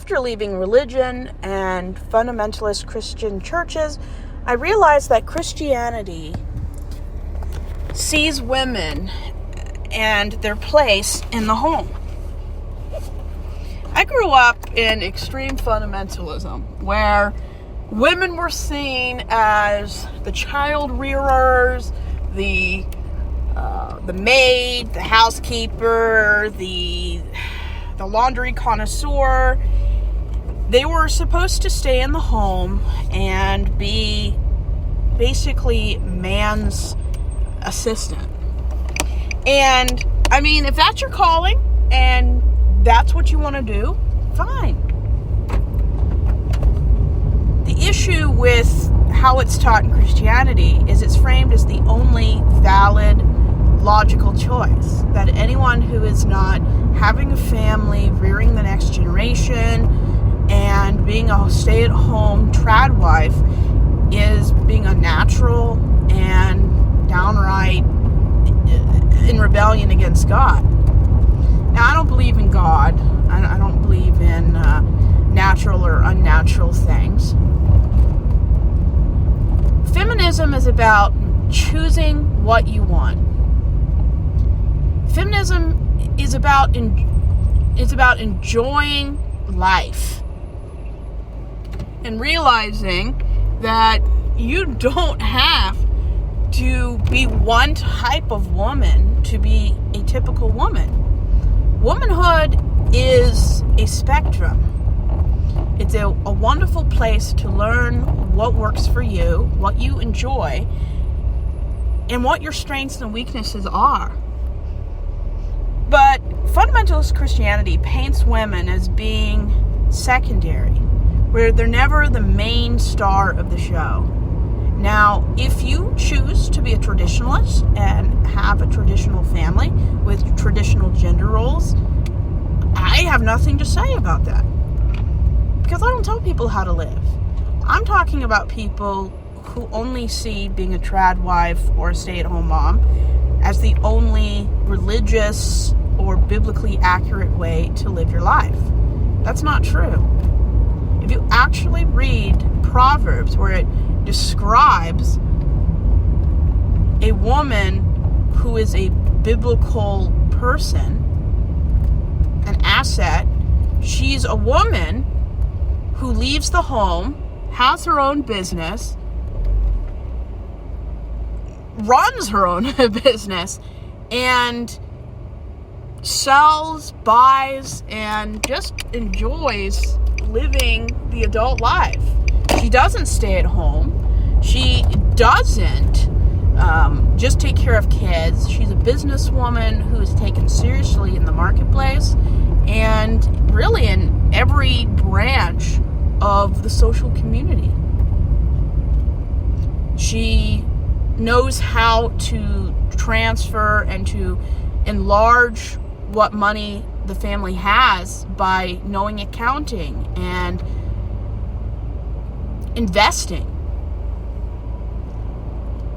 after leaving religion and fundamentalist Christian churches, I realized that Christianity sees women and their place in the home. I grew up in extreme fundamentalism, where women were seen as the child rearers, the maid, the housekeeper, the laundry connoisseur. They were supposed to stay in the home and be basically man's assistant. And I mean, if that's your calling and that's what you want to do, fine. The issue with how it's taught in Christianity is it's framed as the only valid, logical choice. That anyone who is not having a family, rearing the next generation, and being a stay-at-home trad wife is being unnatural and downright in rebellion against God. Now, I don't believe in God. I don't believe in natural or unnatural things. Feminism is about choosing what you want. Feminism is about enjoying life and realizing that you don't have to be one type of woman to be a typical woman. Womanhood is a spectrum. It's a wonderful place to learn what works for you, what you enjoy, and what your strengths and weaknesses are. But fundamentalist Christianity paints women as being secondary, where they're never the main star of the show. Now, if you choose to be a traditionalist and have a traditional family with traditional gender roles, I have nothing to say about that. Because I don't tell people how to live. I'm talking about people who only see being a trad wife or a stay-at-home mom as the only religious or biblically accurate way to live your life. That's not true. If you actually read Proverbs, where it describes a woman who is a biblical person, an asset, she's a woman who leaves the home, has her own business, runs her own business, and sells, buys, and just enjoys living the adult life. She doesn't stay at home. She doesn't just take care of kids. She's a businesswoman who is taken seriously in the marketplace and really in every branch of the social community. She knows how to transfer and to enlarge what money the family has by knowing accounting and investing.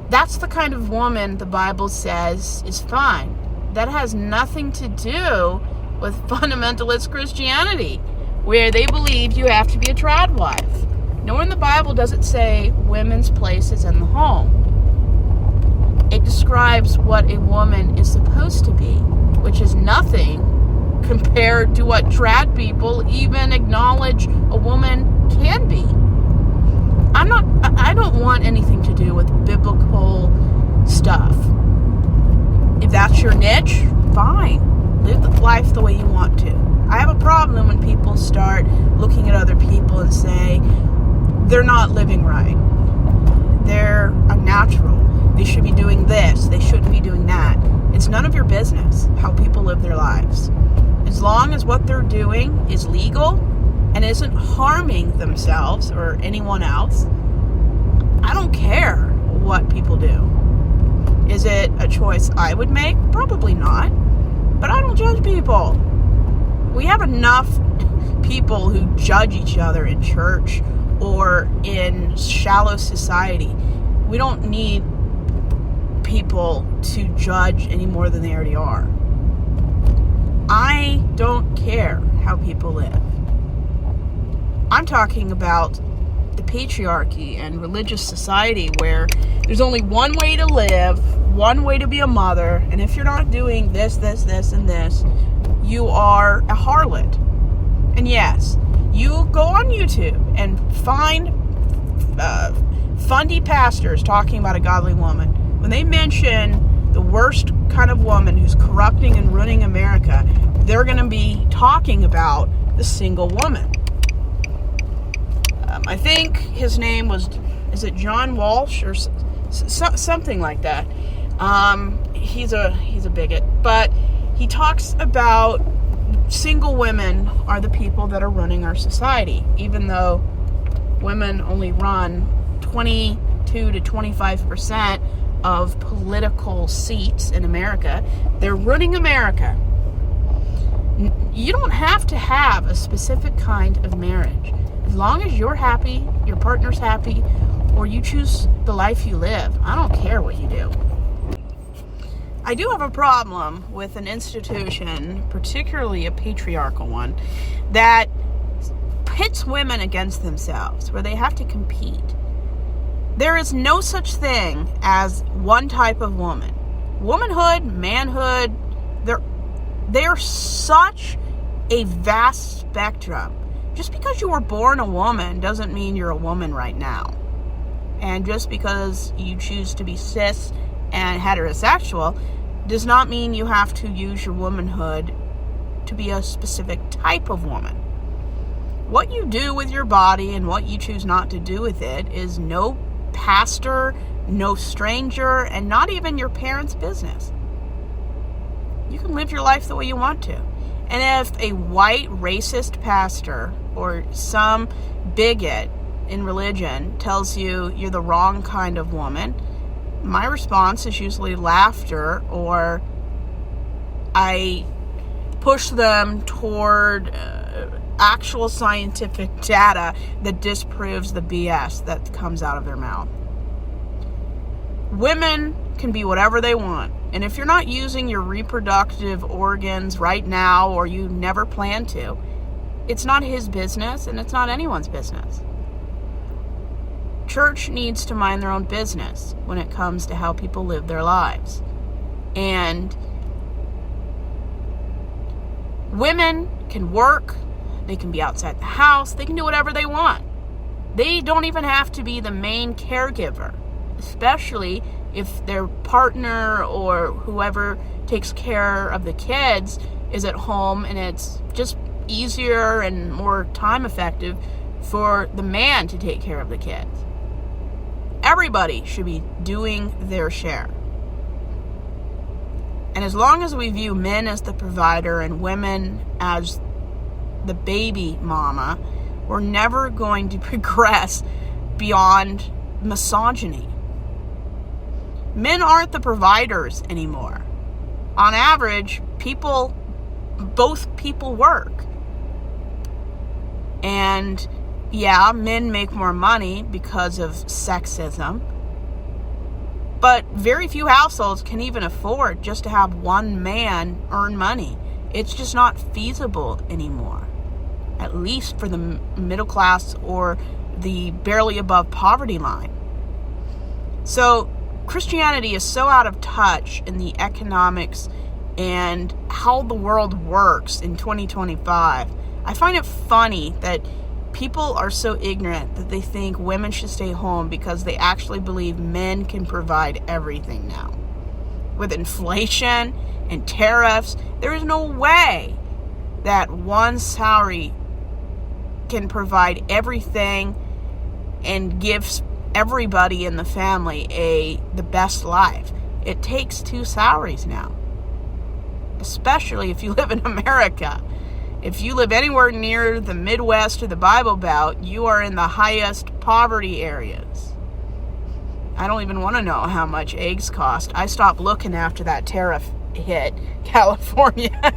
That's the kind of woman the Bible says is fine. That has nothing to do with fundamentalist Christianity, where they believe you have to be a trad wife. Nowhere in the Bible does it say women's place is in the home. It describes what a woman is supposed to be, which is nothing compared to what trad people even acknowledge a woman can be. I don't want anything to do with biblical stuff. If that's your niche, fine. Live the life the way you want to. I have a problem when people start looking at other people and say, they're not living right. They're unnatural. They should be doing this. They shouldn't be doing that. It's none of your business how people live their lives. As long as what they're doing is legal and isn't harming themselves or anyone else, I don't care what people do. Is it a choice I would make? Probably not. But I don't judge people. We have enough people who judge each other in church or in shallow society. We don't need people to judge any more than they already are. I don't care how people live. I'm talking about the patriarchy and religious society where there's only one way to live, one way to be a mother, and if you're not doing this, and this, you are a harlot. And yes, you go on YouTube and find fundy pastors talking about a godly woman. When they mention the worst kind of woman who's corrupting and ruining America, they're going to be talking about the single woman. I think his name was, is it John Walsh or something like that? He's a bigot, but he talks about single women are the people that are running our society, even though women only run 22 to 25% of political seats in America. They're running America. You don't have to have a specific kind of marriage. As long as you're happy, your partner's happy, or you choose the life you live, I don't care what you do. I do have a problem with an institution, particularly a patriarchal one, that pits women against themselves, where they have to compete. There is no such thing as one type of woman. Womanhood, manhood, they're such a vast spectrum. Just because you were born a woman doesn't mean you're a woman right now. And just because you choose to be cis and heterosexual does not mean you have to use your womanhood to be a specific type of woman. What you do with your body and what you choose not to do with it is no pastor, no stranger, and not even your parents' business. You can live your life the way you want to. And if a white racist pastor or some bigot in religion tells you you're the wrong kind of woman, my response is usually laughter, or I push them toward actual scientific data that disproves the BS that comes out of their mouth. Women can be whatever they want. And if you're not using your reproductive organs right now, or you never plan to, it's not his business and it's not anyone's business. Church needs to mind their own business when it comes to how people live their lives. And women can work, they can be outside the house, they can do whatever they want. They don't even have to be the main caregiver, especially if their partner or whoever takes care of the kids is at home, and it's just easier and more time effective for the man to take care of the kids. Everybody should be doing their share. And as long as we view men as the provider and women as the baby mama, we're never going to progress beyond misogyny. Men aren't the providers anymore. On average, both people work. And yeah, men make more money because of sexism. But very few households can even afford just to have one man earn money. It's just not feasible anymore. At least for the middle class or the barely above poverty line. So Christianity is so out of touch in the economics and how the world works in 2025. I find it funny that people are so ignorant that they think women should stay home because they actually believe men can provide everything now. With inflation and tariffs, there is no way that one salary can provide everything and gives everybody in the family the best life. It takes two salaries now, especially if you live in America. If you live anywhere near the Midwest or the Bible Belt, you are in the highest poverty areas. I don't even want to know how much eggs cost. I stopped looking after that tariff hit California.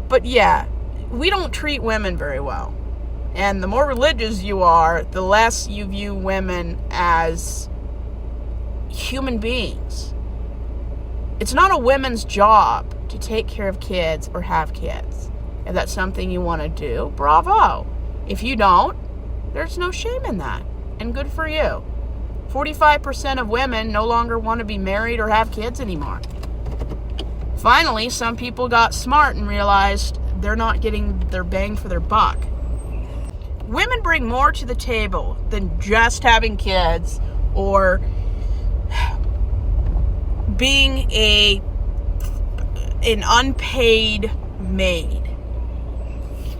But yeah, we don't treat women very well. And the more religious you are, the less you view women as human beings. It's not a woman's job to take care of kids or have kids. If that's something you want to do, bravo. If you don't, there's no shame in that. And good for you. 45% of women no longer want to be married or have kids anymore. Finally, some people got smart and realized they're not getting their bang for their buck. Women bring more to the table than just having kids or being an unpaid maid.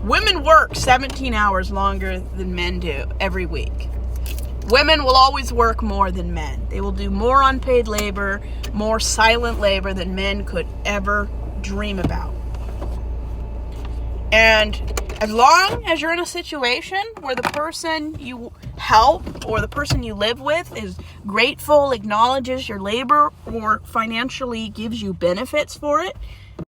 Women work 17 hours longer than men do every week. Women will always work more than men. They will do more unpaid labor, more silent labor than men could ever dream about. And as long as you're in a situation where the person you help or the person you live with is grateful, acknowledges your labor, or financially gives you benefits for it,